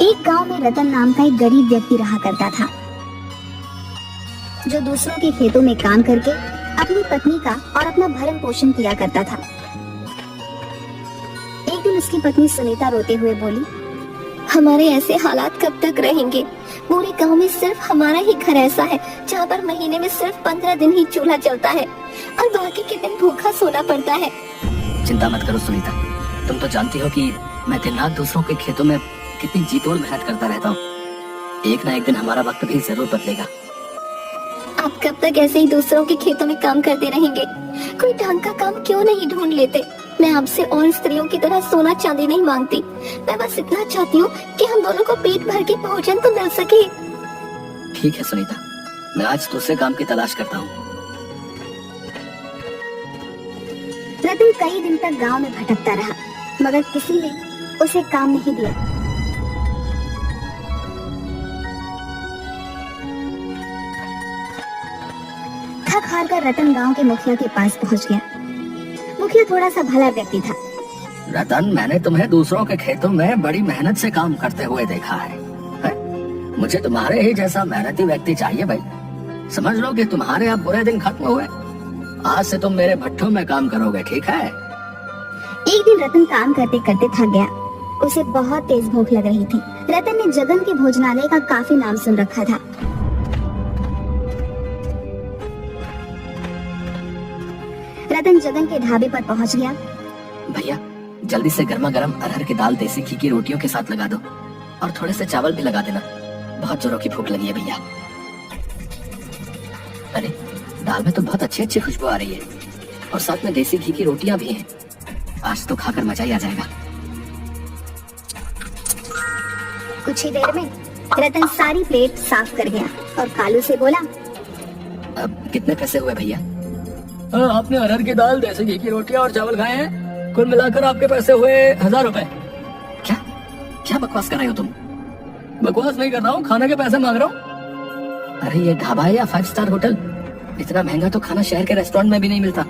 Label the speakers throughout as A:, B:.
A: एक गांव में रतन नाम का एक गरीब व्यक्ति रहा करता था, जो दूसरों के खेतों में काम करके अपनी पत्नी का और अपना भरण पोषण किया करता था। एक दिन उसकी पत्नी सुनीता रोते हुए बोली,
B: हमारे ऐसे हालात कब तक रहेंगे? पूरे गांव में सिर्फ हमारा ही घर ऐसा है जहाँ पर महीने में सिर्फ 15 दिन ही चूल्हा जलता है और बाकी के दिन भूखा सोना पड़ता है।
C: चिंता मत करो सुनीता, तुम तो जानती हो कि मैं दिन रात दूसरों के खेतों में कितनी जी तोड़ मेहनत करता रहता हूँ। एक ना एक दिन हमारा वक्त भी जरूर बदलेगा।
B: आप कब तक ऐसे ही दूसरों के खेतों में काम करते रहेंगे? कोई ढंग का काम क्यों नहीं ढूंढ लेते? मैं आपसे और स्त्रियों की तरह सोना चांदी नहीं मांगती, मैं बस इतना चाहती हूँ कि हम दोनों को पेट भर के भोजन तो मिल सके।
C: ठीक है सुनीता, मैं आज दूसरे काम की तलाश करता हूँ।
A: रतन कई दिन तक गांव में भटकता रहा, मगर किसी ने उसे काम नहीं दिया। थक हार कर रतन गांव के मुखिया के पास पहुंच गया। मुखिया थोड़ा सा भला व्यक्ति था।
C: रतन, मैंने तुम्हें दूसरों के खेतों में बड़ी मेहनत से काम करते हुए देखा है? मुझे तुम्हारे ही जैसा मेहनती व्यक्ति चाहिए भाई। समझ लो कि तुम्हारे अब बुरे दिन खत्म हुए। आज से तुम मेरे भट्ठों में काम करोगे, ठीक है?
A: एक दिन रतन काम करते करते थक गया। उसे बहुत तेज भूख लग रही थी। रतन ने जगन के भोजनालय का काफी नाम सुन रखा था। रतन जगन के ढाबे पर पहुंच गया।
C: भैया, जल्दी से गर्मा गर्म अरहर की दाल देसी घी की रोटियों के साथ लगा दो और थोड़े से चावल भी लगा देना। बहुत जोरों की भूख लगी है भैया। अरे, दाल में तो बहुत अच्छी अच्छी खुशबू आ रही है और साथ में देसी घी की रोटियां भी हैं। आज तो खाकर मजा ही आ जाएगा।
A: कुछ ही देर में रतन सारी प्लेट साफ कर गया और कालू से बोला,
C: अब कितने पैसे हुए भैया? आपने अरहर की दाल, देसी घी की रोटियां और चावल खाए हैं। कुल मिलाकर आपके पैसे हुए 1000 रुपए। क्या क्या बकवास कर रहे हो तुम? बकवास नहीं कर रहा हूँ, खाने के पैसे मांग रहा हूँ। अरे ये ढाबा है या 5 स्टार होटल? इतना महंगा तो खाना शहर के रेस्टोरेंट में भी नहीं मिलता।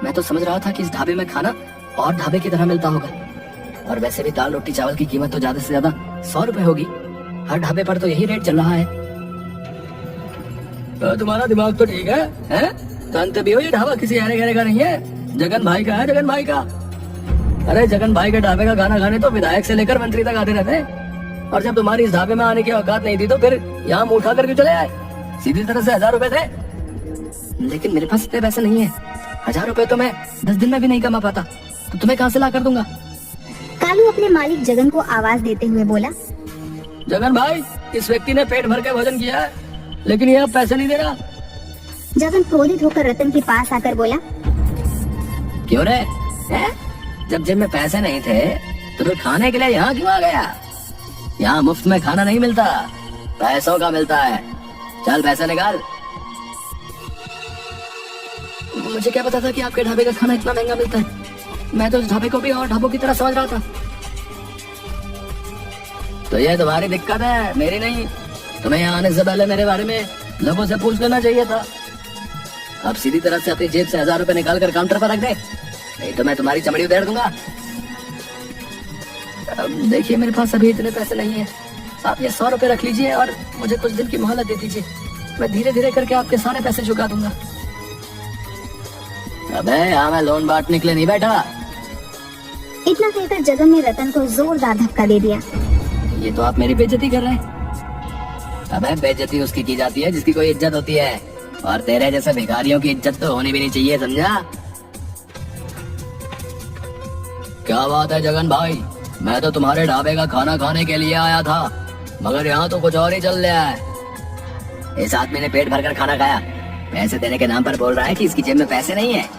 C: मैं तो समझ रहा था कि इस ढाबे में खाना और ढाबे की तरह मिलता होगा। और वैसे भी दाल रोटी चावल की कीमत तो ज्यादा से ज्यादा 100 रुपए होगी। हर ढाबे पर तो यही रेट चल रहा है। तो तुम्हारा दिमाग तो ठीक है? जानते भी हो ये ढाबा किसी अरे गहरे का नहीं है, जगन भाई का है, जगन भाई का। अरे जगन भाई के ढाबे का खाना खाने तो विधायक से लेकर मंत्री तक आते रहते हैं। और जब तुम्हारी इस ढाबे में आने की औकात नहीं थी तो फिर यहाँ मुंह उठा कर क्यों चले आए? सीधी तरह से 1000 रुपए थे। लेकिन मेरे पास इतने पैसे नहीं है। 1000 रुपए तो मैं 10 दिन में भी नहीं कमा पाता, तो तुम्हें कहाँ से ला कर दूंगा?
A: कालू अपने मालिक जगन को आवाज देते हुए बोला,
C: जगन भाई, इस व्यक्ति ने पेट भर के भोजन किया है, लेकिन ये अब पैसे नहीं दे रहा।
A: जगन क्रोधित होकर रतन के पास आकर बोला,
C: क्यों रे? जब जेब में पैसे नहीं थे तो फिर खाने के लिए यहाँ क्यों आ गया? यहाँ मुफ्त में खाना नहीं मिलता, पैसों का मिलता है। चल पैसे निकाल। मुझे क्या पता था कि आपके ढाबे का खाना इतना महंगा मिलता है। मैं तो इस ढाबे को भी और ढाबों की तरह समझ रहा था। तो ये तुम्हारी दिक्कत है, मेरी नहीं। तुम्हें यहाँ आने से पहले मेरे बारे में लोगों से पूछ लेना चाहिए था। अब सीधी तरह से अपनी जेब से 1000 रुपए निकाल कर काउंटर पर रख दे, नहीं तो मैं तुम्हारी चमड़ी उधेड़ दूंगा। देखिए, मेरे पास अभी इतने पैसे नहीं है। आप ये 100 रुपए रख लीजिए और मुझे कुछ दिन की मोहलत दे दीजिए। मैं धीरे धीरे करके आपके सारे पैसे चुका दूंगा। अबे यहाँ मैं लोन बांटने के लिए नहीं बैठा।
A: इतना कहकर जगन ने रतन को जोरदार धक्का दे दिया।
C: ये तो आप मेरी बेइज्जती कर रहे हैं। अबे बेइज्जती उसकी की जाती है जिसकी कोई इज्जत होती है, और तेरे जैसे भिखारियों की इज्जत तो होनी भी नहीं चाहिए, समझा? क्या बात है जगन भाई, मैं तो तुम्हारे ढाबे का खाना खाने के लिए आया था, मगर यहाँ तो कुछ और ही चल रहा है। इस आदमी ने पेट भरकर खाना खाया, पैसे देने के नाम पर बोल रहा है कि इसकी जेब में पैसे नहीं है।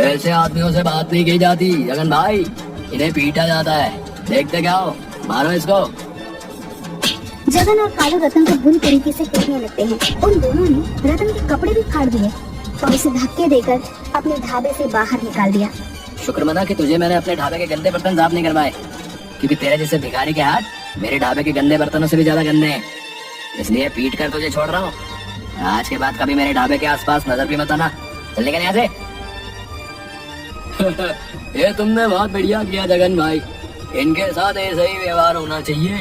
C: ऐसे आदमियों से बात नहीं की जाती जगन भाई, इन्हें पीटा जाता है। देखते क्या हो, मारो इसको।
A: जगन और कालू रतन को बुरी तरीके से पीटने लगते हैं। उन दोनों ने रतन के कपड़े भी फाड़ दिए और उसे धक्के देकर अपने ढाबे से बाहर निकाल दिया।
C: शुक्र मना कि तुझे मैंने अपने ढाबे के गंदे बर्तन साफ नहीं करवाए, क्योंकि तेरे जैसे भिखारी के हाथ मेरे ढाबे के गंदे बर्तनों से भी ज्यादा गंदे हैं। इसलिए पीट कर तुझे छोड़ रहा हूँ। आज के बाद कभी मेरे ढाबे के आसपास नजर भी मत आना। चल निकल यहाँ से। ये तुमने बहुत बढ़िया किया जगन भाई, इनके साथ ऐसा ही व्यवहार होना चाहिए।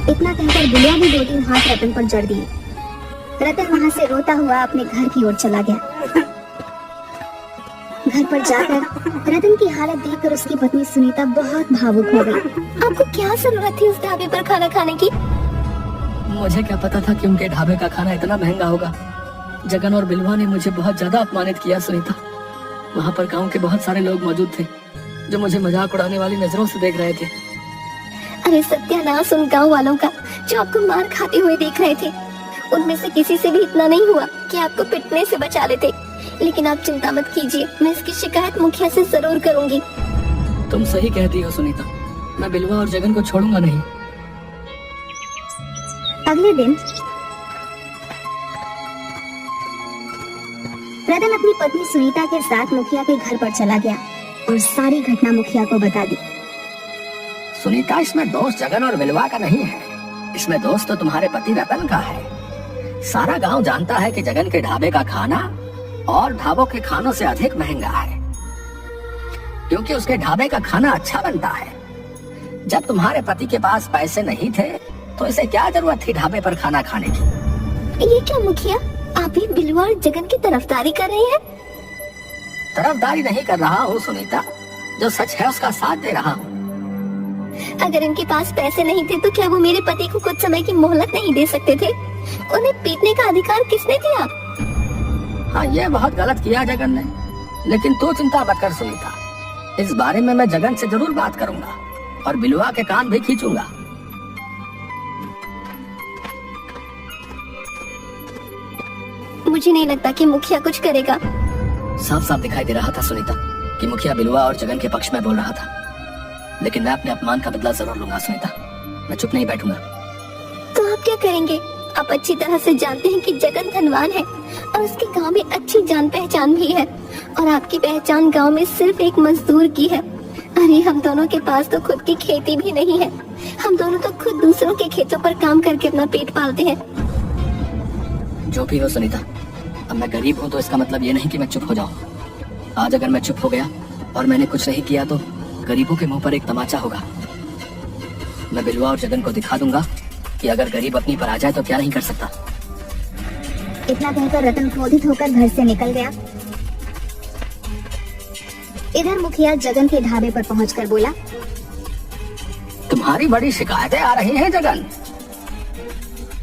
A: इतना कहकर बिलुआ भी 2-3 हाथ रतन पर जड़ दिए। रतन वहां से रोता हुआ अपने घर की ओर चला गया। घर पर जाकर रतन की हालत देखकर उसकी पत्नी सुनीता बहुत भावुक हो गई।
B: आपको क्या जरूरत थी उस ढाबे पर खाना खाने की?
C: मुझे क्या पता था कि उनके ढाबे का खाना इतना महंगा होगा। जगन और बिलवा ने मुझे बहुत ज्यादा अपमानित किया सुनीता। वहाँ पर गांव के बहुत सारे लोग मौजूद थे जो मुझे मजाक उड़ाने वाली नजरों से देख रहे थे।
B: अरे सत्यानाश उन गाँव वालों का जो आपको मार खाते हुए देख रहे थे। उनमें से किसी से भी इतना नहीं हुआ कि आपको पिटने से बचा लेते। लेकिन आप चिंता मत कीजिए, मैं इसकी शिकायत मुखिया से जरूर करूंगी।
C: तुम सही कहती हो सुनीता, मैं बिलवा और जगन को छोड़ूंगा नहीं।
A: अगले दिन रतन अपनी पत्नी सुनीता के साथ मुखिया के घर पर चला गया और सारी घटना मुखिया को बता दी।
C: सुनीता, इसमें दोस्त जगन और बिलवा का नहीं है, इसमें दोस्त तो तुम्हारे पति रतन का है। सारा गांव जानता है कि जगन के ढाबे का खाना और ढाबों के खानों से अधिक महंगा है, क्योंकि उसके ढाबे का खाना अच्छा बनता है। जब तुम्हारे पति के पास पैसे नहीं थे तो इसे क्या जरूरत थी ढाबे पर खाना खाने की?
B: ये क्या मुखिया, आप भी बिलवा और जगन की तरफदारी कर रहे हैं?
C: तरफदारी नहीं कर रहा हूँ सुनीता, जो सच है उसका साथ दे रहा हूँ।
B: अगर इनके पास पैसे नहीं थे तो क्या वो मेरे पति को कुछ समय की मोहलत नहीं दे सकते थे? उन्हें पीटने का अधिकार किसने दिया?
C: हाँ, ये बहुत गलत किया जगन ने, लेकिन तू चिंता मत कर सुनीता, इस बारे में मैं जगन से जरूर बात करूंगा और बिलवा के कान भी खींचूंगा।
B: मुझे नहीं लगता कि मुखिया कुछ करेगा।
C: साफ साफ दिखाई दे रहा था सुनीता कि मुखिया बिलवा और जगन के पक्ष में बोल रहा था, लेकिन मैं अपने अपमान का बदला जरूर लूंगा सुनीता, मैं चुप नहीं बैठूंगा।
B: तो आप क्या करेंगे? आप अच्छी तरह से जानते हैं कि जगन धनवान है और उसके गांव में अच्छी जान पहचान भी है, और आपकी पहचान गांव में सिर्फ एक मजदूर की है। अरे हम दोनों के पास तो खुद की खेती भी नहीं है, हम दोनों तो खुद दूसरों के खेतों पर काम करके अपना पेट पालते हैं।
C: जो भी हो सुनीता, अब मैं गरीब हूँ तो इसका मतलब ये नहीं कि मैं चुप हो जाऊँ। आज अगर मैं चुप हो गया और मैंने कुछ नहीं किया तो गरीबों के मुंह पर एक तमाचा होगा। मैं बिलवा और जगन को दिखा दूंगा कि अगर गरीब अपनी पर आ जाए तो क्या नहीं कर सकता।
A: इतना कहकर रतन क्रोधित होकर घर से निकल गया। इधर मुखिया जगन के ढाबे पर पहुंचकर बोला,
C: तुम्हारी बड़ी शिकायतें आ रही हैं जगन।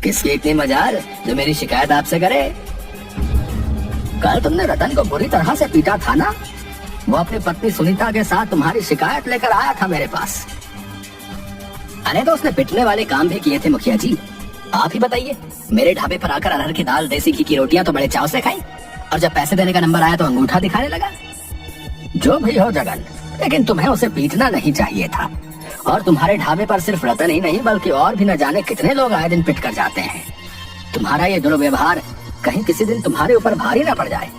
C: किसकी इतनी मजाल जो मेरी शिकायत आपसे करे? कल तुमने रतन को बुरी तरह से पीटा था ना, वो अपनी पत्नी सुनीता के साथ तुम्हारी शिकायत लेकर आया था मेरे पास। अरे तो उसने पिटने वाले काम भी किए थे मुखिया जी। आप ही बताइए, मेरे ढाबे पर आकर अरहर की दाल देसी घी की रोटियां तो बड़े चाव से खाई, और जब पैसे देने का नंबर आया तो अंगूठा दिखाने लगा। जो भी हो जगन, लेकिन तुम्हें उसे पीटना नहीं चाहिए था। और तुम्हारे ढाबे पर सिर्फ रतन ही नहीं बल्कि और भी न जाने कितने लोग आए दिन पिट कर जाते हैं। तुम्हारा ये दुर्व्यवहार कहीं किसी दिन तुम्हारे ऊपर भारी ना पड़ जाए।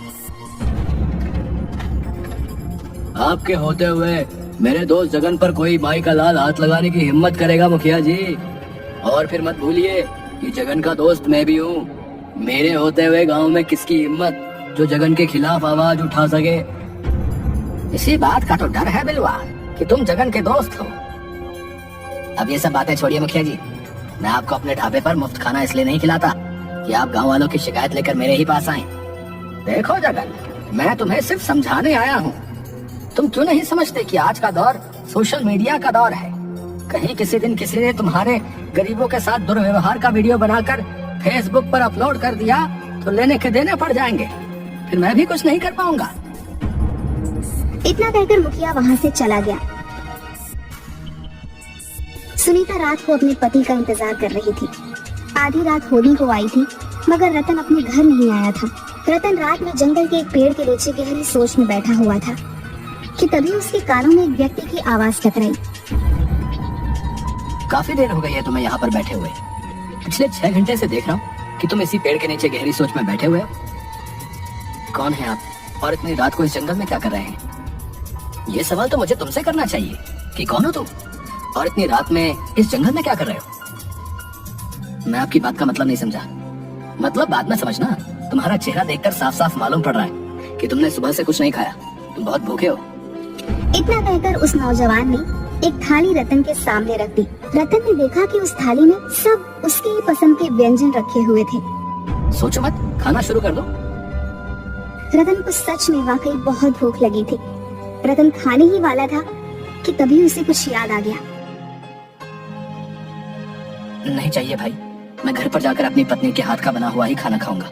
C: आपके होते हुए मेरे दोस्त जगन पर कोई माई का लाल हाथ लगाने की हिम्मत करेगा मुखिया जी? और फिर मत भूलिए कि जगन का दोस्त मैं भी हूँ। मेरे होते हुए गांव में किसकी हिम्मत जो जगन के खिलाफ आवाज उठा सके? इसी बात का तो डर है बिलवा कि तुम जगन के दोस्त हो। अब ये सब बातें छोड़िए मुखिया जी, मैं आपको अपने ढाबे पर मुफ्त खाना इसलिए नहीं खिलाता कि आप गांव वालों की शिकायत लेकर मेरे ही पास आए। देखो जगन, मैं तुम्हें सिर्फ समझाने आया हूँ। तुम क्यों नहीं समझते कि आज का दौर सोशल मीडिया का दौर है? कहीं किसी दिन किसी ने तुम्हारे गरीबों के साथ दुर्व्यवहार का वीडियो बनाकर फेसबुक पर अपलोड कर दिया तो लेने के देने पड़ जाएंगे, फिर मैं भी कुछ नहीं कर पाऊंगा।
A: इतना कहकर मुखिया वहां से चला गया। सुनीता रात को अपने पति का इंतजार कर रही थी। आधी रात होने को आई थी मगर रतन अपने घर नहीं आया था। रतन रात में जंगल के एक पेड़ के नीचे गहरी सोच में बैठा हुआ था कि तभी उसके कानों में एक व्यक्ति की आवाज टकराई।
C: काफी देर हो गई है तुम्हें यहाँ पर बैठे हुए। पिछले 6 घंटे से देख रहा हूँ कि तुम इसी पेड़ के नीचे गहरी सोच में बैठे हुए हो। कौन है आप और इतनी रात को इस जंगल में क्या कर रहे हैं? ये सवाल तो मुझे तुमसे करना चाहिए कि कौन हो तुम और इतनी रात में इस जंगल में क्या कर रहे हो? मैं आपकी बात का मतलब नहीं समझा। मतलब बाद में समझना। तुम्हारा चेहरा देखकर साफ साफ मालूम पड़ रहा है कि तुमने सुबह से कुछ नहीं खाया। तुम बहुत भूखे हो।
A: इतना कहकर उस नौजवान ने एक थाली रतन के सामने रख दी। रतन ने देखा कि उस थाली में सब उसकी ही पसंद के व्यंजन रखे हुए थे।
C: सोचो मत, खाना शुरू कर दो।
A: रतन को सच में वाकई बहुत भूख लगी थी। रतन खाने ही वाला था कि तभी उसे कुछ याद आ गया।
C: नहीं चाहिए भाई, मैं घर पर जाकर अपनी पत्नी के हाथ का बना हुआ ही खाना खाऊंगा।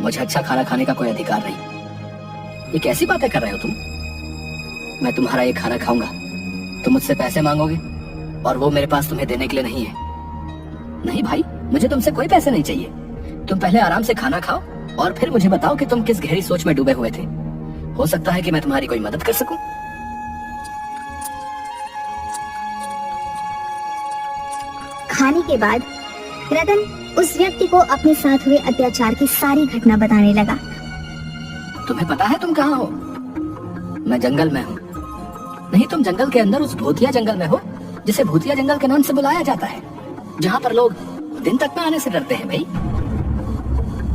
C: मुझे अच्छा खाना खाने का कोई अधिकार नहीं। ये कैसी बातें कर रहे हो तुम? मैं तुम्हारा ये खाना खाऊंगा, तुम मुझसे पैसे मांगोगे और वो मेरे पास तुम्हें देने के लिए नहीं है। नहीं भाई, मुझे तुमसे कोई पैसे नहीं चाहिए। तुम पहले आराम से खाना खाओ और फिर मुझे बताओ कि तुम किस गहरी सोच में डूबे हुए थे। हो सकता है कि मैं तुम्हारी कोई मदद कर सकूं।
A: खाने के बाद रतन उस व्यक्ति को अपने साथ हुए अत्याचार की सारी घटना बताने लगा।
C: तुम्हें पता है तुम कहाँ हो? मैं जंगल में हूँ। नहीं, तुम जंगल के अंदर उस भूतिया जंगल में हो जिसे भूतिया जंगल के नाम से बुलाया जाता है, जहाँ पर लोग दिन तक में आने से डरते हैं भाई।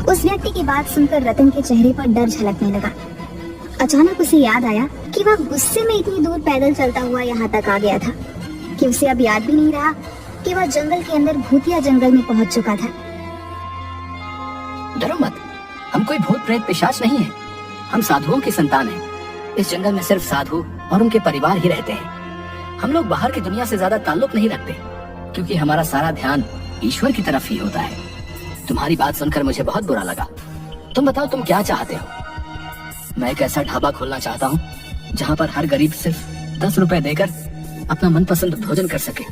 A: उस व्यक्ति की बात सुनकर रतन के चेहरे पर डर झलकने लगा। अचानक उसे याद आया कि वह गुस्से में इतनी दूर पैदल चलता हुआ यहाँ तक आ गया था कि उसे अब याद भी नहीं रहा कि वह जंगल के अंदर भूतिया जंगल में पहुंच चुका था।
C: डरो मत, हम कोई भूत प्रेत पिशाच नहीं है। हम साधुओं की संतान हैं। इस जंगल में सिर्फ साधु और उनके परिवार ही रहते हैं। हम लोग बाहर की दुनिया से ज्यादा ताल्लुक नहीं रखते, क्योंकि हमारा सारा ध्यान ईश्वर की तरफ ही होता है। तुम्हारी बात सुनकर मुझे बहुत बुरा लगा। तुम बताओ, तुम क्या चाहते हो? मैं एक ऐसा ढाबा खोलना चाहता हूँ जहाँ पर हर गरीब सिर्फ 10 रुपए देकर अपना मनपसंद भोजन कर सके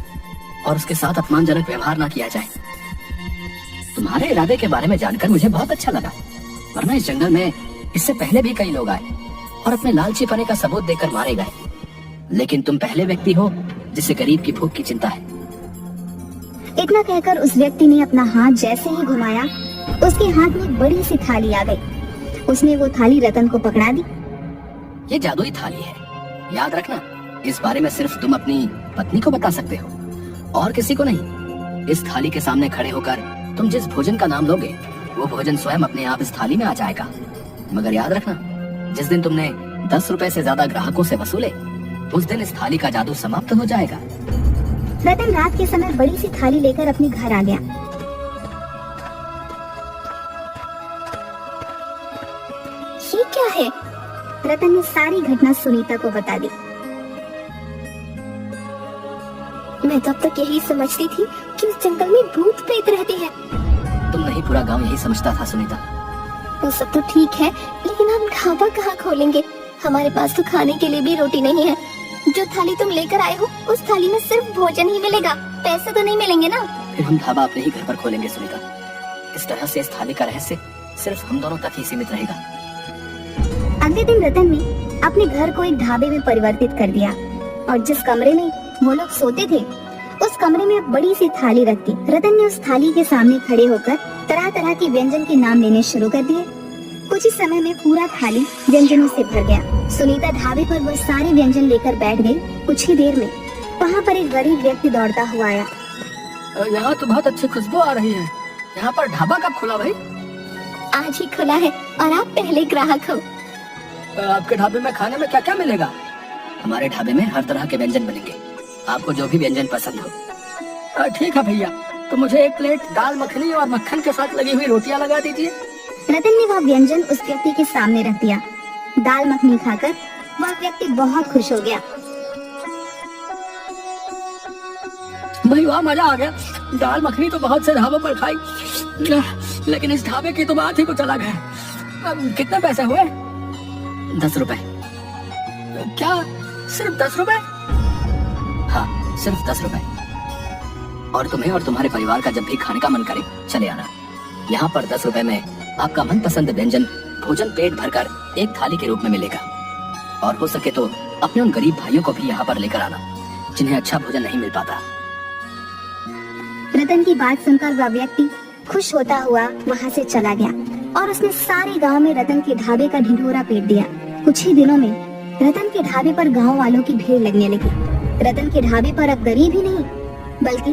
C: और उसके साथ अपमानजनक व्यवहार ना किया जाए। तुम्हारे इरादे के बारे में जानकर मुझे बहुत अच्छा लगा, वरना इस जंगल में इससे पहले भी कई लोग आए और अपने लालचीपने का सबूत देकर मारे गए, लेकिन तुम पहले व्यक्ति हो जिसे गरीब की भूख की चिंता है।
A: इतना कहकर उस व्यक्ति ने अपना हाथ जैसे ही घुमाया, उसके हाथ में एक बड़ी सी थाली आ गई। उसने वो थाली रतन को पकड़ा दी।
C: ये जादुई थाली है, याद रखना। इस बारे में सिर्फ तुम अपनी पत्नी को बता सकते हो और किसी को नहीं। इस थाली के सामने खड़े होकर तुम जिस भोजन का नाम लोगे, वो भोजन स्वयं अपने आप इस थाली में आ जाएगा। मगर याद रखना, जिस दिन तुमने 10 रुपए से ज्यादा ग्राहकों से वसूले, उस दिन इस थाली का जादू समाप्त हो जाएगा।
A: रतन रात के समय बड़ी सी थाली लेकर अपने घर आ गया।
B: ये क्या है?
A: रतन ने सारी घटना सुनीता को बता दी।
B: मैं तो अब तक यही समझती थी कि उस जंगल में भूत प्रेत रहते हैं।
C: तुम नहीं, पूरा गांव यही समझता था सुनीता।
B: वो सब तो ठीक है, लेकिन हम ढाबा कहाँ खोलेंगे? हमारे पास तो खाने के लिए भी रोटी नहीं है। जो थाली तुम लेकर आए हो, उस थाली में सिर्फ भोजन ही मिलेगा, पैसे तो नहीं मिलेंगे ना।
C: फिर हम ढाबा अपने ही घर पर खोलेंगे सुनीता। इस तरह से इस थाली का रहस्य सिर्फ हम दोनों तक ही सीमित रहेगा।
A: अगले दिन रतन ने अपने घर को एक ढाबे में परिवर्तित कर दिया और जिस कमरे में वो लोग सोते थे, उस कमरे में एक बड़ी सी थाली रख दी। रतन ने उस थाली के सामने खड़े होकर तरह तरह के व्यंजन के नाम लेने शुरू कर दिए। कुछ ही समय में पूरा थाली व्यंजनों से भर गया। सुनीता ढाबे पर वह सारे व्यंजन लेकर बैठ गई। कुछ ही देर में वहाँ पर एक गरीब व्यक्ति दौड़ता हुआ आया।
C: यहाँ तो बहुत अच्छी खुशबू आ रही है। यहाँ पर ढाबा कब खुला भाई?
B: आज ही खुला है और आप पहले ग्राहक हो।
C: आपके ढाबे में खाने में क्या क्या मिलेगा? हमारे ढाबे में हर तरह के व्यंजन बनेंगे, आपको जो भी व्यंजन पसंद हो। ठीक है भैया, तो मुझे एक प्लेट दाल मखनी और मक्खन के साथ लगी हुई रोटियां लगा दीजिए।
A: रतन ने वह व्यंजन उस व्यक्ति के सामने रख दिया। दाल मखनी खाकर वह व्यक्ति बहुत खुश हो गया।
C: भाई वाह, मजा आ गया। दाल मखनी तो बहुत से ढाबों पर खाई, लेकिन इस ढाबे की तो बात ही कुछ अलग है। कितने पैसे हुए? 10 रुपए। क्या सिर्फ 10 रुपए? हाँ, सिर्फ 10 रुपए। और तुम्हें और तुम्हारे परिवार का जब भी खाने का मन करे, चले आना। यहाँ पर 10 रुपए में आपका मनपसंद व्यंजन भोजन पेट भरकर एक थाली के रूप में मिलेगा। और हो सके तो अपने उन गरीब भाइयों को भी यहाँ पर लेकर आना जिन्हें अच्छा भोजन नहीं मिल पाता।
A: रतन की बात सुनकर वह व्यक्ति खुश होता हुआ वहाँ से चला गया और उसने सारे गांव में रतन के ढाबे का ढिंढोरा पीट दिया। कुछ ही दिनों में रतन के ढाबे पर गांव वालों की भीड़ लगने लगी। रतन के ढाबे पर अब गरीब ही नहीं, बल्कि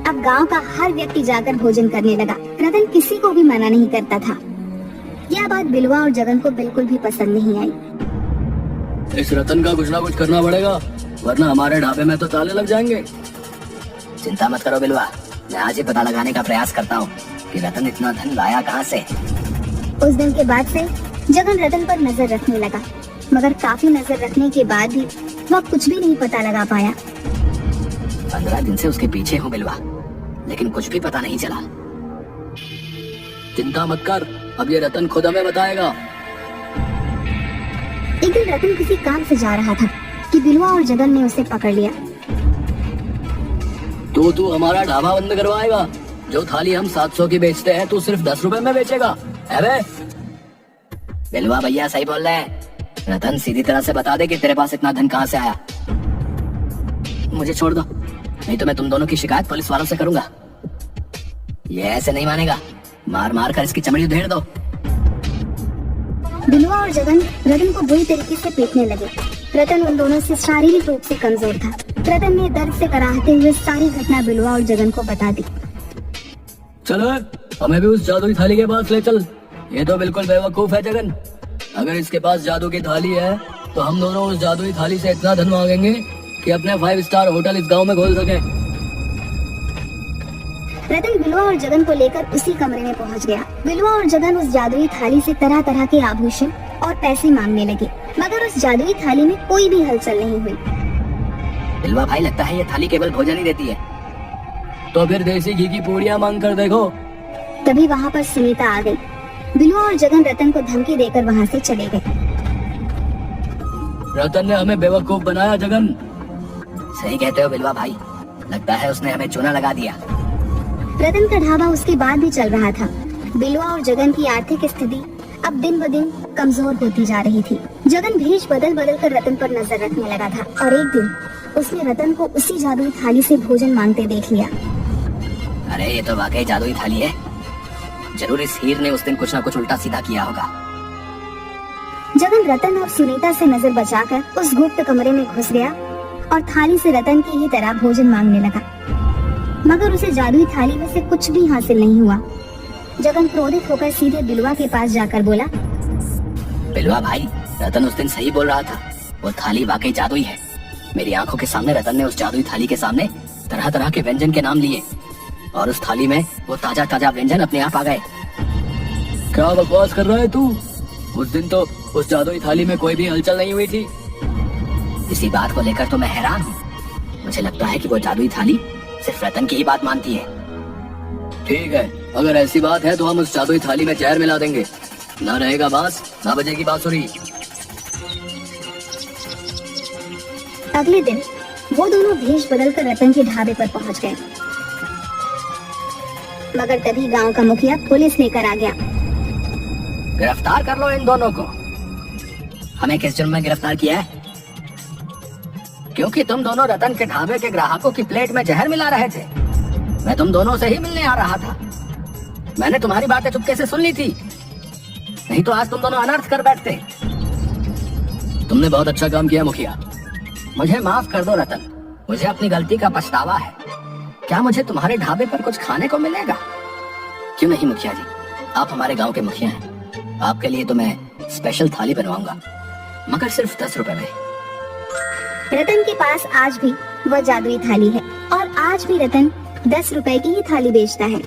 A: अब गांव का हर व्यक्ति जाकर भोजन करने लगा। रतन किसी को भी मना नहीं करता था। यह बात बिलवा और जगन को बिल्कुल भी पसंद नहीं आई।
C: इस रतन का कुछ ना कुछ करना पड़ेगा, वरना हमारे ढाबे में तो ताले लग जाएंगे।
D: चिंता मत करो बिलवा, मैं आज ही पता लगाने का प्रयास करता हूँ कि रतन इतना धन लाया कहाँ से।
A: उस दिन के बाद से जगन रतन पर नजर रखने लगा, मगर काफी नजर रखने के बाद भी वह कुछ भी नहीं पता लगा पाया।
D: 15 दिन से उसके पीछे हूँ बिलवा, लेकिन कुछ भी पता नहीं चला।
C: चिंता मत कर, अब ये रतन खुद हमें बताएगा।
A: एक दिन रतन किसी काम से जा रहा था कि बिलवा और जगन ने उसे पकड़ लिया।
C: तो तू हमारा ढाबा बंद करवाएगा? जो थाली हम 700 की बेचते हैं तू सिर्फ 10 रुपए में बेचेगा? अबे
D: बिलवा भैया सही बोल रहे हैं, रतन सीधी तरह से बता दे कि तेरे पास इतना धन कहाँ से आया। मुझे छोड़ दो, नहीं तो मैं तुम दोनों की शिकायत पुलिस वालों से करूंगा। ये ऐसे नहीं मानेगा, मार मार कर इसकी चमड़ी उधेड़ दो।
A: बिलवा और जगन रतन को बुरी तरीके से पीटने लगे। रतन उन दोनों से शारीरिक रूप से कमजोर था। रतन ने दर्द से कराहते हुए सारी घटना बिलवा और जगन को बता दी।
C: चलो हमें भी उस जादुई थाली के पास ले चल। ये तो बिल्कुल बेवकूफ है जगन, अगर इसके पास जादू की थाली है तो हम दोनों उस जादुई थाली से इतना धन मांगेंगे कि अपने 5 स्टार होटल इस गांव में खोल सके।
A: रतन बिलवा और जगन को लेकर उसी कमरे में पहुंच गया। बिलवा और जगन उस जादुई थाली से तरह तरह के आभूषण और पैसे मांगने लगे, मगर उस जादुई थाली में कोई भी हलचल नहीं हुई।
D: बिलवा भाई लगता है ये थाली केवल भोजन ही देती है।
C: तो फिर देसी घी की पूड़ियाँ मांग कर देखो।
A: तभी वहाँ पर सुनीता आ गई। बिलवा और जगन रतन को धमकी देकर वहाँ से चले गए।
C: रतन ने हमें बेवकूफ बनाया जगन।
D: सही कहते हो बिलवा भाई, लगता है उसने हमें चूना लगा दिया।
A: रतन का ढाबा उसके बाद भी चल रहा था। बिलवा और जगन की आर्थिक स्थिति अब दिन ब दिन कमजोर होती जा रही थी। जगन भेष बदल बदल कर रतन पर नजर रखने लगा था और एक दिन उसने रतन को उसी जादुई थाली से भोजन मांगते देख लिया।
D: अरे ये तो वाकई जादुई थाली है, जरूर इस हीर ने उस दिन कुछ ना कुछ उल्टा सीधा किया होगा।
A: जगन रतन और सुनीता से नजर बचाकर उस गुप्त कमरे में घुस गया और थाली से रतन की ही तरह भोजन मांगने लगा, मगर उसे जादुई थाली में से कुछ भी हासिल नहीं हुआ। जगन क्रोधित होकर सीधे बिलवा के पास जाकर बोला,
D: बिलवा भाई रतन उस दिन सही बोल रहा था, वो थाली वाकई जादुई है। मेरी आंखों के सामने रतन ने उस जादुई थाली के सामने तरह तरह के व्यंजन के नाम लिए और उस थाली में वो ताजा ताजा व्यंजन अपने आप आ गए।
C: क्या बकवास कर रहा है तू? उस दिन तो उस जादुई थाली में कोई भी हलचल नहीं हुई थी।
D: इसी बात को लेकर तो मैं हैरान हूँ। मुझे लगता है कि वो जादुई थाली सिर्फ रतन की ही बात मानती है।
C: ठीक है, अगर ऐसी बात है तो हम उस जादुई थाली में जहर मिला देंगे। ना रहेगा बांस, ना बजेगी बांसुरी।
A: अगले दिन वो दोनों भेष बदल कर रतन के ढाबे पर पहुंच गए, मगर तभी गांव का मुखिया पुलिस लेकर आ गया।
D: गिरफ्तार कर लो इन दोनों को। हमें किस जुर्म में गिरफ्तार किया है? क्योंकि तुम दोनों रतन के ढाबे के ग्राहकों की प्लेट में जहर मिला रहे थे। मैं तुम दोनों से ही मिलने आ रहा था। मैंने तुम्हारी बातें चुपके से सुन ली थी, नहीं तो आज तुम दोनों अनर्थ कर बैठते।
C: तुमने बहुत अच्छा काम किया मुखिया।
D: मुझे माफ कर दो रतन, मुझे अपनी गलती का पछतावा है। क्या मुझे तुम्हारे ढाबे पर कुछ खाने को मिलेगा? क्यों नहीं मुखिया जी, आप हमारे गांव के मुखिया हैं। आपके लिए तो मैं स्पेशल थाली बनवाऊंगा, मगर सिर्फ 10 रुपए में।
A: रतन के पास आज भी वह जादुई थाली है और आज भी रतन 10 रुपए की ही थाली बेचता है।